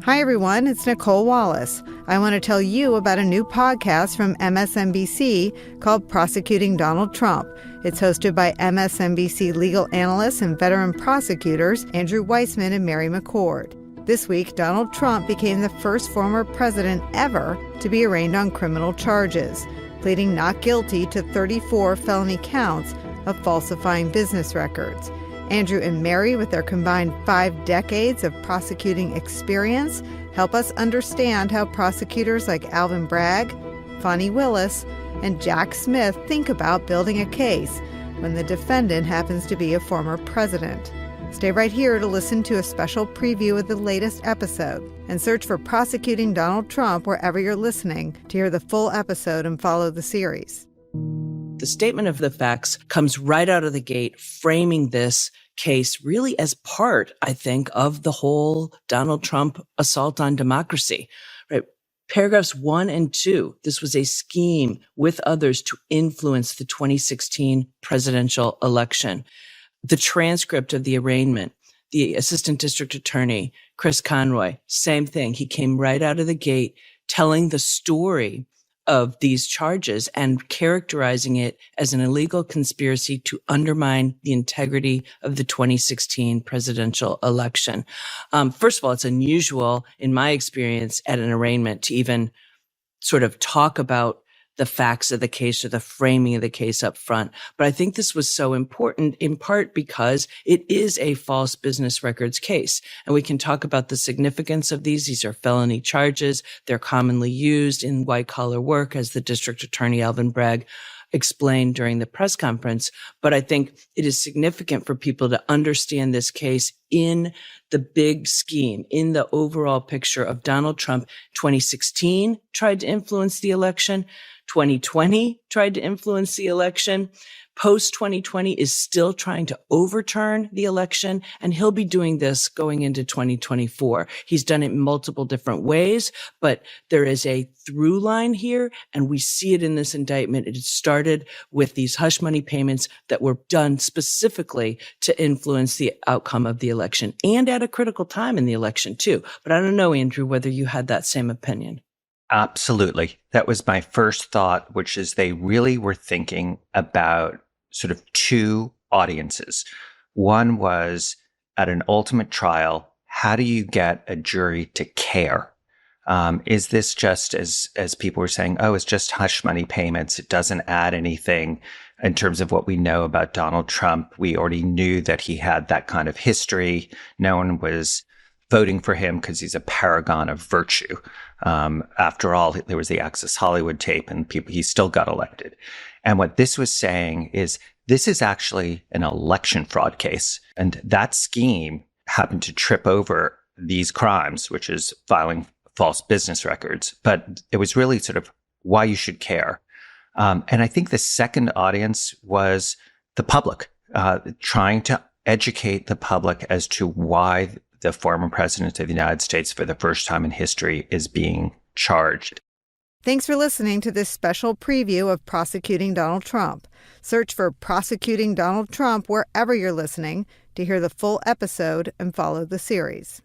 Hi, everyone. It's Nicole Wallace. I want to tell you about a new podcast from MSNBC called Prosecuting Donald Trump. It's hosted by MSNBC legal analysts and veteran prosecutors Andrew Weissman and Mary McCord. This week, Donald Trump became the first former president ever to be arraigned on criminal charges, pleading not guilty to 34 felony counts of falsifying business records. Andrew and Mary, with their combined 5 decades of prosecuting experience, help us understand how prosecutors like Alvin Bragg, Fani Willis, and Jack Smith think about building a case when the defendant happens to be a former president. Stay right here to listen to a special preview of the latest episode, and search for Prosecuting Donald Trump wherever you're listening to hear the full episode and follow the series. The statement of the facts comes right out of the gate, framing this case really as part, I think, of the whole Donald Trump assault on democracy. Right? Paragraphs 1 and 2, this was a scheme with others to influence the 2016 presidential election. The transcript of the arraignment, the assistant district attorney, Chris Conroy, same thing. He came right out of the gate telling the story of these charges and characterizing it as an illegal conspiracy to undermine the integrity of the 2016 presidential election. First of all, it's unusual in my experience at an arraignment to even sort of talk about the facts of the case or the framing of the case up front. But I think this was so important in part because it is a false business records case. And we can talk about the significance of these. These are felony charges. They're commonly used in white collar work, as the district attorney Alvin Bragg explained during the press conference. But I think it is significant for people to understand this case in the big scheme, in the overall picture of Donald Trump. 2016 tried to influence the election. 2020 tried to influence the election. Post 2020 is still trying to overturn the election, and he'll be doing this going into 2024. He's done it in multiple different ways, but there is a through line here, and we see it in this indictment. It started with these hush money payments that were done specifically to influence the outcome of the election, and at a critical time in the election too. But I don't know, Andrew, whether you had that same opinion. Absolutely. That was my first thought, which is they really were thinking about sort of two audiences. One was at an ultimate trial, how do you get a jury to care? Is this just as people were saying, oh, it's just hush money payments. It doesn't add anything in terms of what we know about Donald Trump. We already knew that he had that kind of history. No one was voting for him because he's a paragon of virtue. After all, there was the Access Hollywood tape and he still got elected. And what this was saying is this is actually an election fraud case. And that scheme happened to trip over these crimes, which is filing false business records. But it was really sort of why you should care. And I think the second audience was the public, trying to educate the public as to why the former president of the United States, for the first time in history, is being charged. Thanks for listening to this special preview of Prosecuting Donald Trump. Search for Prosecuting Donald Trump wherever you're listening to hear the full episode and follow the series.